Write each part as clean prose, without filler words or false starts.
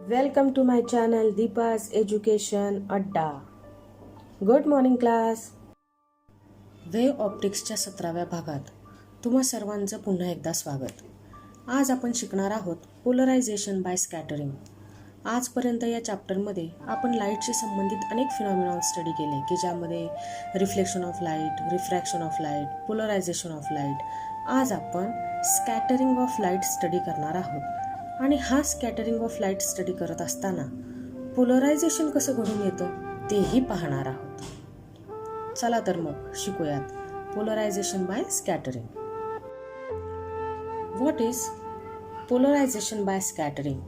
Welcome to my channel Deepa's Education Adda. Good morning class. Wave ऑप्टिक्सच्या 17व्या भागात तुम्हा सर्वांचं पुन्हा एकदा स्वागत. आज आपण शिकणार आहोत पोलरायझेशन बाय स्कॅटरिंग. आजपर्यंत या चॅप्टरमध्ये आपण लाईटशी संबंधित अनेक फिनॉमिनॉन स्टडी केले की ज्यामध्ये reflection of light, refraction of light, polarization of light. आज आपण स्कॅटरिंग ऑफ लाईट स्टडी करणार आहोत आणि हा स्कॅटरिंग ऑफ लाईट स्टडी करत असताना पोलरायझेशन कसं घडून येतं तेही पाहणार आहोत. चला तर मग शिकूयात polarization by scattering. What is polarization by scattering?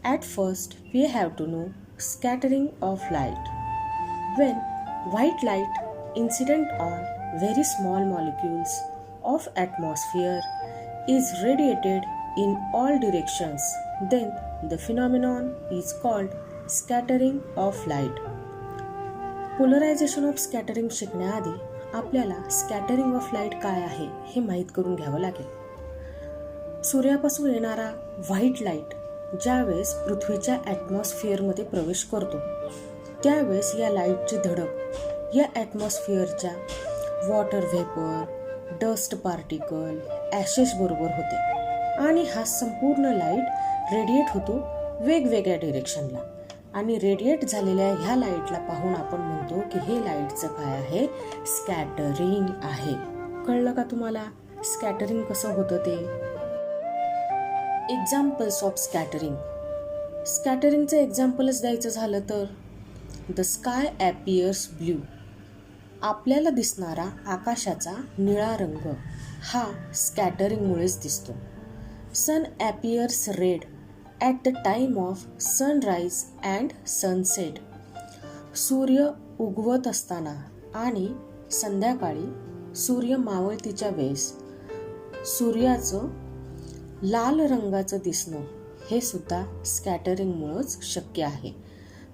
At first, we have to know scattering of light. When white light incident on very small molecules of atmosphere is radiated in all directions, then the phenomenon is called scattering of light. Polarization of scattering शिकण्याआधी आपल्याला scattering of light काय आहे हे माहीत करून घ्यावं लागेल. सूर्यापासून येणारा व्हाईट लाईट ज्यावेळेस पृथ्वीच्या ॲटमॉस्फिअरमध्ये प्रवेश करतो त्यावेळेस या लाईटची धडक या ॲटमॉस्फिअरच्या water vapour, dust particle, ashes बरोबर होते आणि हा संपूर्ण लाईट रेडिएट होतो वेगवेगळ्या डिरेक्शनला. आणि रेडिएट झालेल्या ह्या लाईटला पाहून आपण म्हणतो की हे लाईटचं काय आहे, स्कॅटरिंग आहे. कळलं का तुम्हाला स्कॅटरिंग कसं होतं ते? Examples of scattering. स्कॅटरिंगचं एक्झाम्पलच द्यायचं झालं तर द स्काय ॲपियर्स ब्ल्यू. आपल्याला दिसणारा आकाशाचा निळा रंग हा स्कॅटरिंगमुळेच दिसतो. Sun appears red at the time of sunrise and sunset. सूर्य उगवत असताना आणि संध्याकाळी सूर्य मावळतीच्या वेळेस सूर्याचं लाल रंगाचं दिसणं हे सुद्धा स्कॅटरिंगमुळंच शक्य आहे.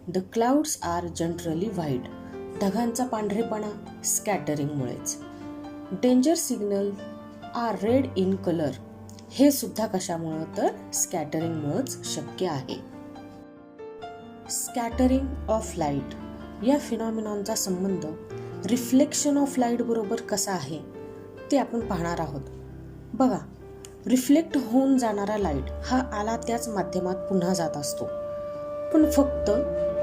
The clouds are generally white. ढगांचा पांढरेपणा स्कॅटरिंगमुळेच. Danger signal are red in colour. हे सुद्धा कशामुळं तर स्कॅटरिंगमुळंच शक्य आहे. स्कॅटरिंग ऑफ लाईट या फिनॉमिनॉनचा संबंध रिफ्लेक्शन ऑफ लाईट बरोबर कसा आहे ते आपण पाहणार आहोत. बघा, रिफ्लेक्ट होऊन जाणारा लाईट हा आला त्याच माध्यमात पुन्हा जात असतो, पण फक्त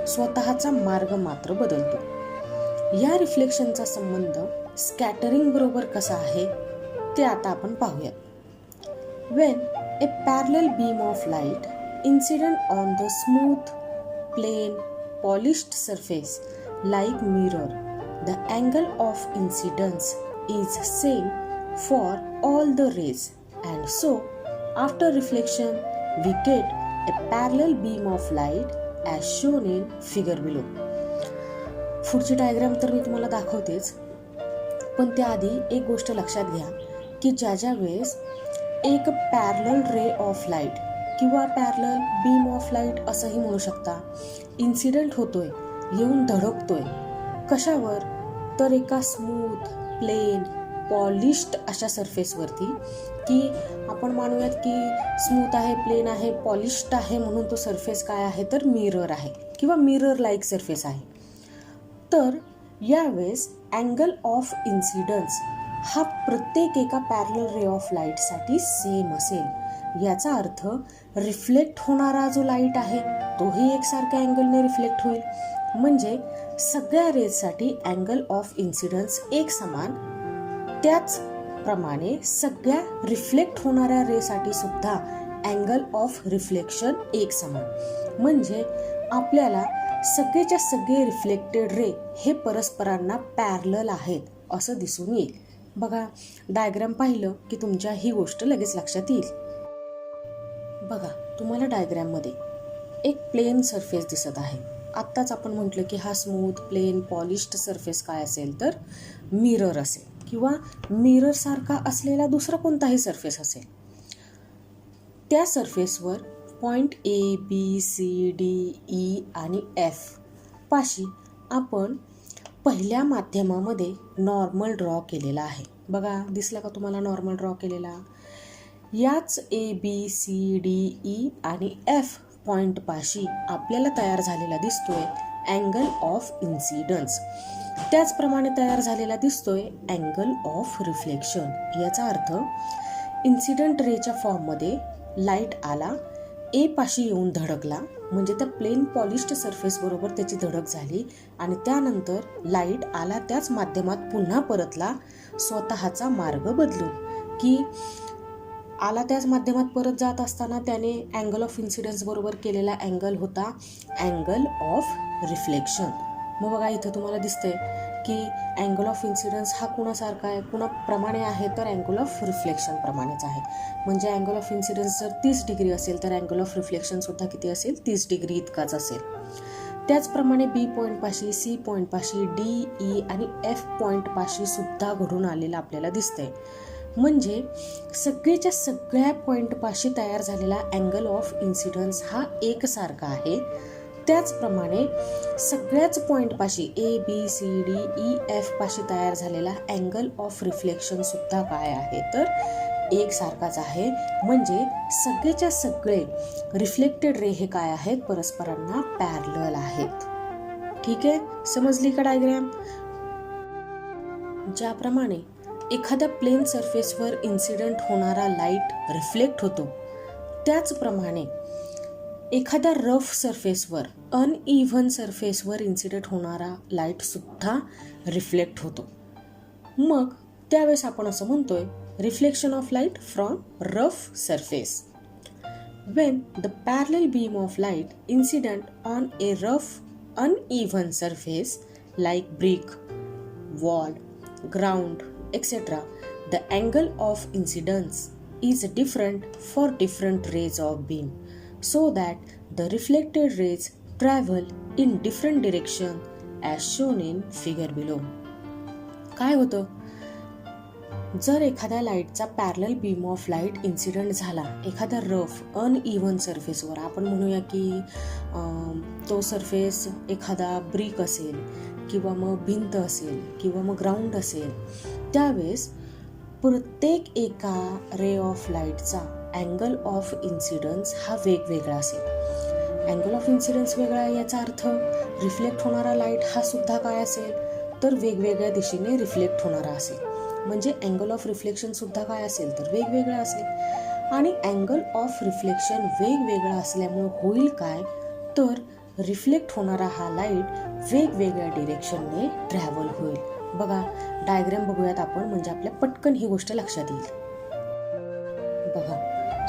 स्वतःचा मार्ग मात्र बदलतो. या रिफ्लेक्शनचा संबंध स्कॅटरिंग बरोबर कसा आहे ते आता आपण पाहूया. When a parallel beam of light incident on the smooth, plain, polished surface like mirror, the angle of incidence is same for all the rays. And so, after reflection, we get a parallel beam of light as shown in figure below. पुढची diagram तर मी तुम्हाला दाखवतेच, पण त्याआधी एक गोष्ट लक्षात घ्या की ज्या वेळेस एक पॅरलल रे ऑफ लाईट किंवा पॅरलल बीम ऑफ लाईट असंही म्हणू शकता इन्सिडेंट होतोय, येऊन धडकतोय कशावर तर एका स्मूथ, प्लेन, पॉलिश्ड अशा सरफेसवरती, की आपण मानूयात की स्मूथ आहे, प्लेन आहे, पॉलिश्ड आहे म्हणून तो सरफेस काय आहे तर मिरर आहे किंवा मिरर लाईक सरफेस आहे. तर यावेळेस अँगल ऑफ इन्सिडन्स हा प्रत्येक एका पॅरलल रे ऑफ लाईटसाठी सेम असेल. याचा अर्थ रिफ्लेक्ट होणारा जो लाईट आहे तोही एकसारख्या अँगलने रिफ्लेक्ट होईल. म्हणजे सगळ्या रेजसाठी अँगल ऑफ इन्सिडन्स एक समान. त्याचप्रमाणे सगळ्या रिफ्लेक्ट होणाऱ्या रेसाठी सुद्धा अँगल ऑफ रिफ्लेक्शन एक समान. म्हणजे आपल्याला सगळेच्या सगळे रिफ्लेक्टेड रे हे परस्परांना पॅरलल आहेत असं दिसून येईल. बघा, डायग्राम पाहिलं की तुमच्या ही गोष्ट लगेच लक्षात येईल. बघा, तुम्हाला डायग्राममध्ये एक प्लेन सरफेस दिसत आहे. आत्ताच आपण म्हटलं की हा स्मूथ, प्लेन, पॉलिश्ड सरफेस काय असेल तर मिरर असेल किंवा मिरर सारखा असलेला दुसरा कोणताही सरफेस असेल. त्या सरफेसवर point A, B, C, D, E आणि एफ पाशी आपण पहिल्या माध्यमामध्ये नॉर्मल ड्रॉ केलेला आहे. बघा, दिसला का तुम्हाला नॉर्मल ड्रॉ केलेला? याच ए, बी, सी, डी, ई आणि एफ पॉइंट पाशी आपल्याला तयार झालेला दिसतोय अँगल ऑफ इन्सिडन्स. त्याचप्रमाणे तयार झालेला दिसतोय अँगल ऑफ रिफ्लेक्शन. याचा अर्थ इन्सिडंट रेच्या फॉर्ममध्ये लाईट आला, ए पाशी येऊन धडकला, म्हणजे त्या प्लेन पॉलिश्ड सरफेस बरोबर त्याची धडक झाली आणि त्यानंतर लाईट आला त्याच माध्यमात पुन्हा परतला स्वतःचा मार्ग बदलून, की आला त्याच माध्यमात परत जात असताना त्याने अँगल ऑफ इन्सिडन्स बरोबर केलेला अँगल होता अँगल ऑफ रिफ्लेक्शन. मग बघा इथं तुम्हाला दिसतंय की अँगल ऑफ इन्सिडन्स हा कुणासारखा आहे, कुणाप्रमाणे आहे, तर अँगल ऑफ रिफ्लेक्शन प्रमाणेच आहे. म्हणजे अँगल ऑफ इन्सिडन्स जर 30 डिग्री असेल तर अँगल ऑफ रिफ्लेक्शन सुद्धा किती असेल, 30 डिग्री इतकाच असेल. त्याचप्रमाणे बी पॉईंट पाशी, सी पॉईंट पाशी, डी, ई आणि एफ पॉईंट पाशी सुद्धा घडून आलेलं आपल्याला दिसतंय. म्हणजे सगळ्याच्या सगळ्या पॉईंट पाशी तयार झालेला अँगल ऑफ इन्सिडन्स हा एकसारखा आहे. त्याचप्रमाणे सगळ्याच पॉईंट पाशी A B C D E F पाशी तयार झालेला अँगल ऑफ रिफ्लेक्शन सुद्धा काय आहे, तर एकसारखाच आहे. म्हणजे सगळेच्या सगळे रिफ्लेक्टेड रे हे काय आहेत, परस्परांना पॅरलल आहेत. ठीक आहे, समजली का डायग्राम? ज्याप्रमाणे एखाद्या प्लेन सरफेसवर इन्सिडेंट होणारा लाईट रिफ्लेक्ट होतो, त्याचप्रमाणे एखाद्या रफ सरफेसवर, अनइव्हन सरफेसवर इन्सिडेंट होणारा लाईट सुद्धा रिफ्लेक्ट होतो. मग त्यावेळेस आपण असं म्हणतोय reflection of light from rough surface. When the parallel beam of light incident on a rough, uneven surface like brick, wall, ground, etc., the angle of incidence is different for different rays of beam, so that the reflected rays travel in different direction as shown in figure below. काय होतं, जर एखाद्या लाईटचा parallel beam of light incident झाला एखाद्या rough uneven सरफेसवर, आपण म्हणूया की तो सरफेस एखादा ब्रिक असेल किंवा मग भिंत असेल किंवा मग ग्राउंड असेल, त्यावेळेस प्रत्येक एका रे ऑफ लाईटचा अँगल ऑफ इन्सिडन्स हा वेगवेगळा असेल. अँगल ऑफ इन्सिडन्स वेगळा, याचा अर्थ रिफ्लेक्ट होणारा लाईट हा सुद्धा काय असेल, तर वेगवेगळ्या दिशेने रिफ्लेक्ट होणारा असेल. म्हणजे अँगल ऑफ रिफ्लेक्शन सुद्धा काय असेल, तर वेगवेगळा असेल. आणि अँगल ऑफ रिफ्लेक्शन वेगवेगळा असल्यामुळे होईल काय, तर रिफ्लेक्ट होणारा हा लाईट वेगवेगळ्या डिरेक्शनने ट्रॅव्हल होईल. बघा डायग्राम बघूयात आपण, म्हणजे आपल्या पटकन ही गोष्ट लक्षात येईल. बघा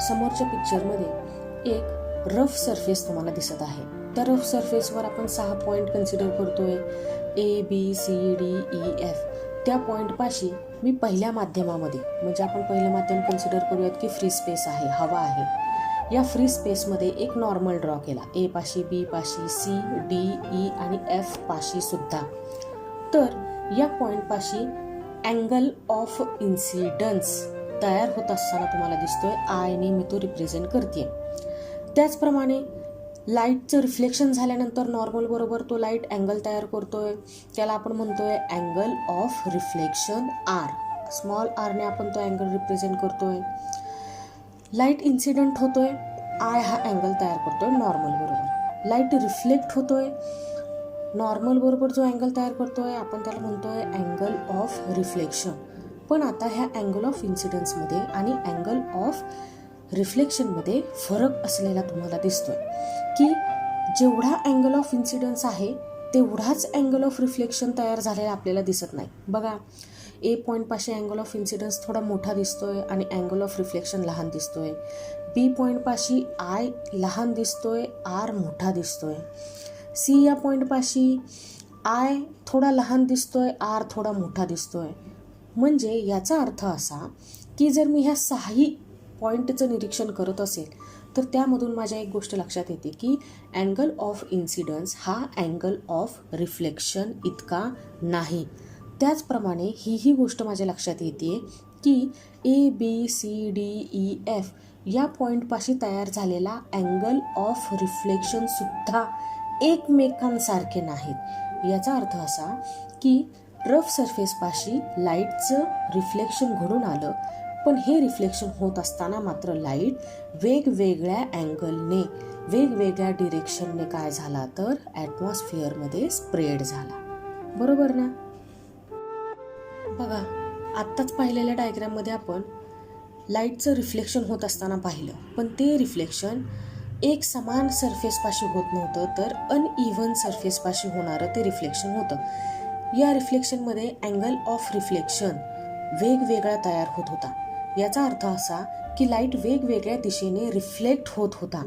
समोरच्या पिक्चरमध्ये एक रफ सरफेस तुम्हाला दिसत आहे. त्या रफ सरफेसवर आपण 6 पॉईंट कन्सिडर करतोय, A B C D E F. त्या पॉईंट पाशी मी पहिल्या माध्यमामध्ये, म्हणजे आपण पहिलं माध्यम कन्सिडर करूयात की फ्री स्पेस आहे, हवा आहे. या फ्री स्पेसमध्ये एक नॉर्मल ड्रॉ केला, ए पाशी, बी पाशी, सी डी ई आणि एफ पाशी सुद्धा. तर या पॉईंट पाशी अँगल ऑफ इन्सिडन्स तयार होत असताना तुम्हाला दिसतोय, आयने मी तो रिप्रेझेंट करते. त्याचप्रमाणे लाईटचं रिफ्लेक्शन झाल्यानंतर नॉर्मल बरोबर तो लाईट अँगल तयार करतोय, त्याला आपण म्हणतोय angle of reflection r. Small आरने आपण तो अँगल रिप्रेझेंट करतोय. लाईट इन्सिडेंट होतोय, आय हा अँगल तयार करतोय नॉर्मल बरोबर. लाईट रिफ्लेक्ट होतोय, नॉर्मल बरोबर जो अँगल तयार करतोय आपण त्याला म्हणतोय अँगल ऑफ रिफ्लेक्शन. पण आता ह्या अँगल ऑफ इन्सिडन्समध्ये आणि अँगल ऑफ रिफ्लेक्शनमध्ये फरक असलेला तुम्हाला दिसतोय, की जेवढा अँगल ऑफ इन्सिडन्स आहे तेवढाच अँगल ऑफ रिफ्लेक्शन तयार झालेला आपल्याला दिसत नाही. बघा ए पॉईंट पाशी अँगल ऑफ इन्सिडन्स थोडा मोठा दिसतोय आणि अँगल ऑफ रिफ्लेक्शन लहान दिसतोय. बी पॉईंट पाशी आय लहान दिसतोय, आर मोठा दिसतोय. सी या पॉईंट पाशी आय थोडा लहान दिसतोय, आर थोडा मोठा दिसतोय. म्हणजे याचा अर्थ असा की जर मी ह्या 6 पॉईंटचं निरीक्षण करत असेल तर त्यामधून माझ्या एक गोष्ट लक्षात येते की अँगल ऑफ इन्सिडन्स हा अँगल ऑफ रिफ्लेक्शन इतका नाही. त्याचप्रमाणे ही गोष्ट माझ्या लक्षात येते की A B C D E F या पॉईंटपाशी तयार झालेला अँगल ऑफ रिफ्लेक्शन सुद्धा एकमेकांसारखे नाहीत. याचा अर्थ असा की रफ सरफेसपाशी लाईटचं रिफ्लेक्शन घडून आलं, पण हे रिफ्लेक्शन होत असताना मात्र लाईट वेगवेगळ्या अँगलने, वेगवेगळ्या डिरेक्शनने काय झाला तर ॲटमॉस्फिअरमध्ये स्प्रेड झाला. बरोबर ना? बघा, आत्ताच पाहिलेल्या डायग्राममध्ये आपण लाईटचं रिफ्लेक्शन होत असताना पाहिलं, पण ते रिफ्लेक्शन एक समान सरफेसपाशी होत नव्हतं, तर अनइव्हन सरफेसपाशी होणारं ते रिफ्लेक्शन होतं. या रिफ्लेक्शनमध्ये अँगल ऑफ रिफ्लेक्शन वेगवेगळा तयार होत होता. याचा अर्थ असा की लाईट वेगवेगळ्या दिशेने रिफ्लेक्ट होत होता.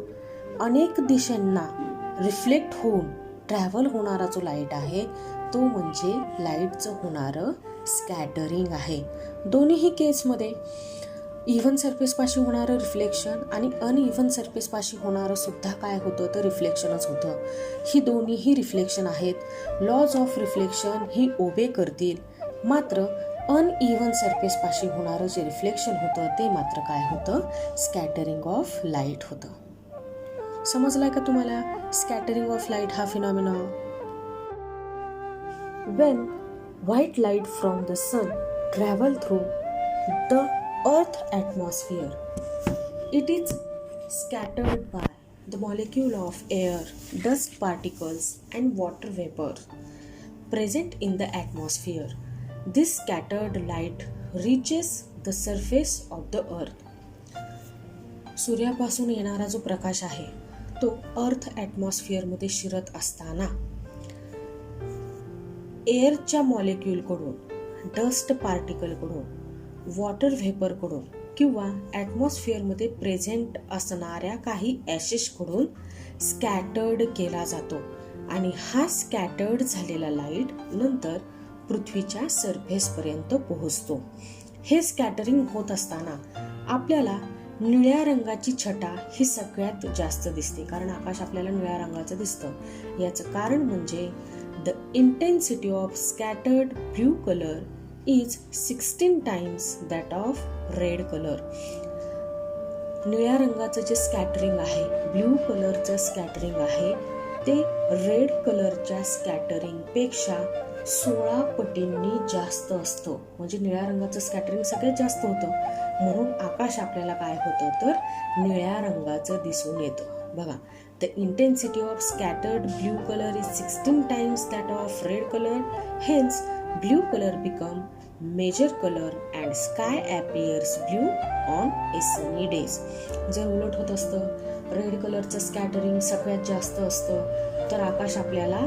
अनेक दिशांना रिफ्लेक्ट होऊन ट्रॅव्हल होणारा जो लाईट आहे तो म्हणजे लाईटचं होणारं स्कॅटरिंग आहे. दोन्हीही केसमध्ये इव्हन सरफेसपाशी होणारं रिफ्लेक्शन आणि अनइव्हन सरफेसपाशी होणारं सुद्धा काय होतं तर रिफ्लेक्शनच होतं. ही दोन्हीही रिफ्लेक्शन आहेत. लॉज ऑफ रिफ्लेक्शन ही ओबे करतील, मात्र अनइव्हन सरफेसपाशी होणारं जे रिफ्लेक्शन होतं ते मात्र काय होतं, स्कॅटरिंग ऑफ लाईट होतं. समजलाय का तुम्हाला स्कॅटरिंग ऑफ लाईट हा phenomena? When white light from the sun travel through the earth atmosphere, it is scattered by the molecule of air, dust particles and water vapor present in the atmosphere. This scattered light reaches the surface of the earth. सूर्यापासून येणारा जो प्रकाश आहे तो अर्थ ॲटमॉस्फिअरमध्ये शिरत असताना एअरच्या मॉलिक्यूलकडून, dust पार्टिकलकडून, water व्हेपरकडून किंवा ॲटमॉस्फिअरमध्ये present असणाऱ्या काही ॲशेसकडून स्कॅटर्ड केला जातो आणि हा स्कॅटर्ड झालेला लाईट नंतर पृथ्वीच्या सरफेसपर्यंत पोहोचतो. हे स्कॅटरिंग होत असताना आपल्याला निळ्या रंगाची छटा ही सगळ्यात जास्त दिसते, कारण आकाश आपल्याला निळ्या रंगाचं दिसतं. याचं कारण म्हणजे the intensity of scattered blue color is 16 times that of red color. निळ्या रंगाचं जे स्कॅटरिंग आहे, ब्ल्यू कलरचं स्कॅटरिंग आहे, ते रेड कलरच्या स्कॅटरिंग पेक्षा 16 पटींनी जास्त असतं. म्हणजे निळ्या रंगाचं स्कॅटरिंग सगळ्यात जास्त होतं, म्हणून आकाश आपल्याला काय होतं तर निळ्या रंगाचं दिसून येतं. बघा, the intensity of scattered blue color is 16 times that of red color, hence blue color become major color and sky appears blue on a sunny days. जर उलट होत असतं, रेड कलरचं स्कॅटरिंग सगळ्यात जास्त असतं, तर आकाश आपल्याला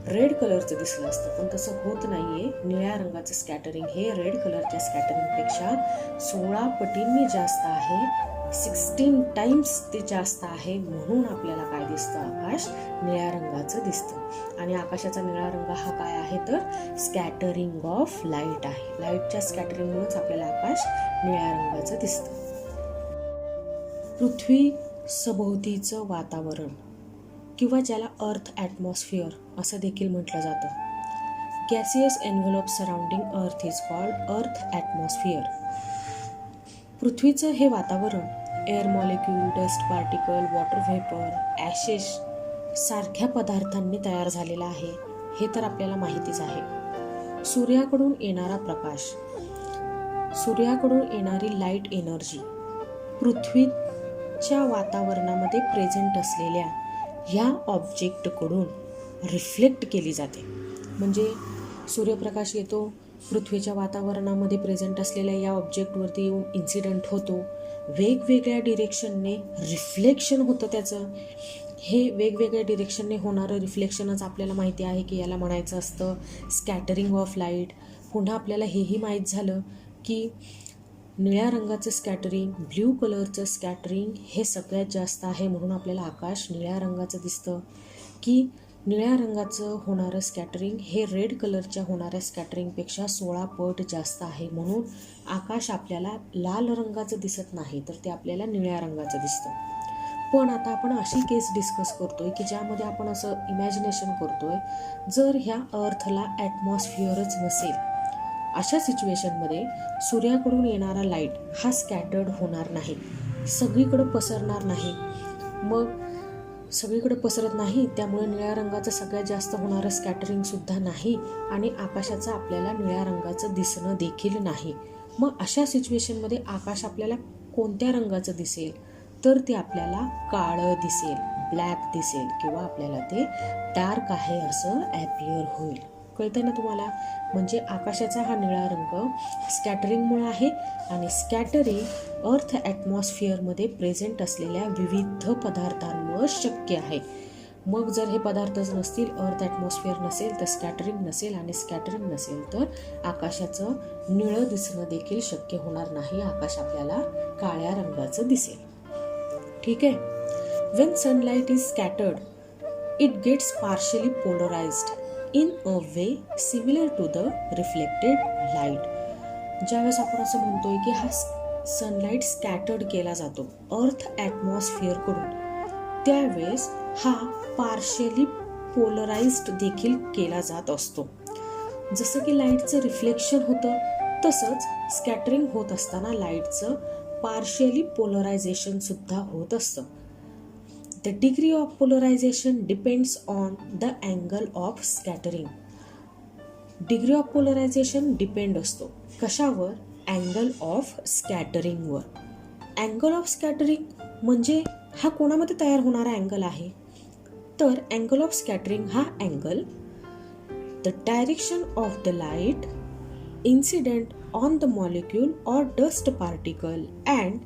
रेड कलरचं दिसलं असतं, पण तसं होत नाहीये. निळ्या रंगाचं स्कॅटरिंग हे रेड कलरच्या स्कॅटरिंगपेक्षा 16 पटींनी जास्त आहे, 16 टाइम्स ते जास्त आहे, म्हणून आपल्याला काय दिसतं, आकाश निळ्या रंगाचं दिसतं. आणि आकाशाचा निळा रंग हा काय आहे तर स्कॅटरिंग ऑफ लाईट आहे. लाईटच्या स्कॅटरिंगमुळेच आपल्याला आकाश निळ्या रंगाचं दिसतं. पृथ्वी सभोवतीचं वातावरण किंवा ज्याला अर्थ ॲटमॉस्फिअर असं देखील म्हटलं जातं. Gaseous envelope surrounding earth is called अर्थ ॲटमॉस्फिअर. पृथ्वीचं हे वातावरण air molecule, dust particle, water vapour, Ashes सारख्या पदार्थांनी तयार झालेला आहे, हे तर आपल्याला माहितीच आहे. सूर्याकडून येणारा प्रकाश, सूर्याकडून येणारी लाईट एनर्जी पृथ्वीच्या वातावरणामध्ये प्रेझेंट असलेल्या ह्या ऑब्जेक्टकडून रिफ्लेक्ट केली जाते. म्हणजे सूर्यप्रकाश येतो, पृथ्वीच्या वातावरणामध्ये प्रेझेंट असलेल्या या ऑब्जेक्टवरती येऊन इन्सिडंट होतो, वेगवेगळ्या डिरेक्शनने रिफ्लेक्शन होतं त्याचं. हे वेगवेगळ्या डिरेक्शनने होणारं रिफ्लेक्शनच आपल्याला माहिती आहे की याला म्हणायचं असतं स्कॅटरिंग ऑफ लाईट. पुन्हा आपल्याला हेही माहीत झालं की निळ्या रंगाचं स्कॅटरिंग, ब्ल्यू कलरचं स्कॅटरिंग हे सगळ्यात जास्त आहे, म्हणून आपल्याला आकाश निळ्या रंगाचं दिसतं. की निळ्या रंगाचं होणारं स्कॅटरिंग हे रेड कलरच्या होणाऱ्या स्कॅटरिंगपेक्षा 16 पट जास्त आहे, म्हणून आकाश आपल्याला लाल रंगाचं दिसत नाही, तर ते आपल्याला निळ्या रंगाचं दिसतं. पण आता आपण अशी केस डिस्कस करतोय की ज्यामध्ये आपण असं इमॅजिनेशन करतोय, जर ह्या अर्थला ॲटमॉस्फिअरच नसेल, अशा सिच्युएशनमध्ये सूर्याकडून येणारा लाईट हा स्कॅटर्ड होणार नाही, सगळीकडं पसरणार नाही. मग सगळीकडे पसरत नाही, त्यामुळे निळ्या रंगाचं सगळ्यात जास्त होणारं स्कॅटरिंगसुद्धा नाही आणि आकाशाचं आपल्याला निळ्या रंगाचं दिसणं देखील नाही. मग अशा सिच्युएशनमध्ये आकाश आपल्याला कोणत्या रंगाचं दिसेल, तर ते आपल्याला काळं दिसेल, ब्लॅक दिसेल, किंवा आपल्याला ते डार्क आहे असं ॲपियर होईल. कळतं ना तुम्हाला? म्हणजे आकाशाचा हा निळा रंग स्कॅटरिंगमुळे आहे, आणि स्कॅटरिंग अर्थ ॲटमॉस्फिअरमध्ये प्रेझेंट असलेल्या विविध पदार्थांमुळे शक्य आहे. मग जर हे पदार्थच नसतील, अर्थ ॲटमॉस्फिअर नसेल, तर स्कॅटरिंग नसेल, आणि स्कॅटरिंग नसेल तर आकाशाचं निळं दिसणं देखील शक्य होणार नाही. आकाश आपल्याला काळ्या रंगाचं दिसेल. ठीक आहे. When sunlight is scattered, it gets partially polarized in a way similar to the reflected light. ज्यावेळेस आपण असं म्हणतोय की हा सनलाईट स्कॅटर्ड केला जातो अर्थ ॲटमॉस्फिअरकडून, त्यावेळेस हा पार्शियली पोलराइज्ड देखील केला जात असतो. जसं की लाईटचं रिफ्लेक्शन होतं, तसंच स्कॅटरिंग होत असताना लाईटचं पार्शियली पोलरायझेशन सुद्धा होत असतं. The degree of polarization depends on the angle of scattering. Degree of polarization depend असतो कशावर? अँगल ऑफ स्कॅटरिंगवर. अँगल ऑफ स्कॅटरिंग म्हणजे हा कोणामध्ये तयार होणारा अँगल आहे? तर अँगल ऑफ स्कॅटरिंग हा angle the direction of the light incident on the molecule or dust particle and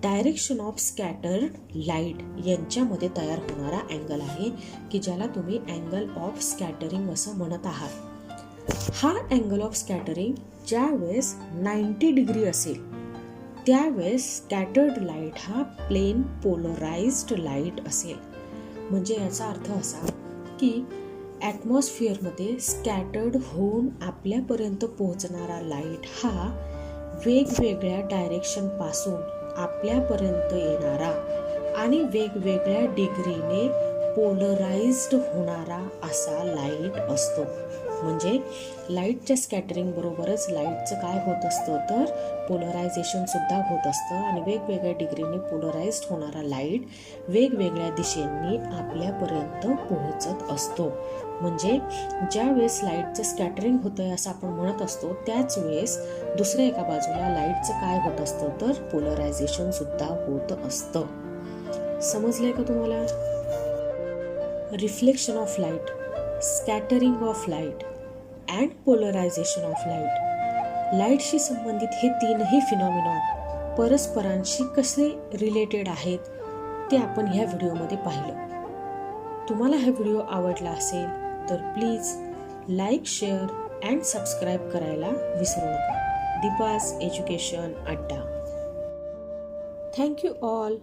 direction of scattered light यांच्यामध्ये तयार होणारा अँगल आहे, की ज्याला तुम्ही अँगल ऑफ स्कॅटरिंग असं म्हणत आहात. हा अँगल ऑफ स्कॅटरिंग ज्या वेळेस 90 डिग्री असेल, त्यावेळेस स्कॅटर्ड लाईट हा प्लेन पोलराइज्ड लाईट असेल. म्हणजे याचा अर्थ असा की ॲटमॉस्फिअरमध्ये स्कॅटर्ड होऊन आपल्यापर्यंत पोहोचणारा लाईट हा वेगवेगळ्या डायरेक्शनपासून आपल्यापर्यंत येणारा आणि वेगवेगळ्या डिग्रीने पोलराइज्ड होणारा असा लाईट असतो. म्हणजे लाईटच्या स्कॅटरिंग बरोबरच लाईटचं काय होत असतं, तर पोलरायझेशन सुद्धा होत असतं, आणि वेगवेगळ्या डिग्रीने पोलराइज्ड होणारा लाईट वेगवेगळ्या दिशेंनी आपल्यापर्यंत पोहोचत असतो. म्हणजे ज्या वेळेस लाईटचं स्कॅटरिंग होतंय असं आपण म्हणत असतो, त्याच वेळेस दुसऱ्या एका बाजूला लाईटचं काय होत असतं, तर पोलरायझेशन सुद्धा होत असतं. समजलंय का तुम्हाला? Reflection of light, scattering of light and polarization of light. लाईटशी संबंधित हे तीनही फिनॉमिनॉन परस्परांशी कसे रिलेटेड आहेत ते आपण ह्या व्हिडिओमध्ये पाहिलं. तुम्हाला हा व्हिडिओ आवडला असेल तर please like, share and subscribe करायला विसरू नका. दीपास एज्युकेशन अड्डा. Thank you all.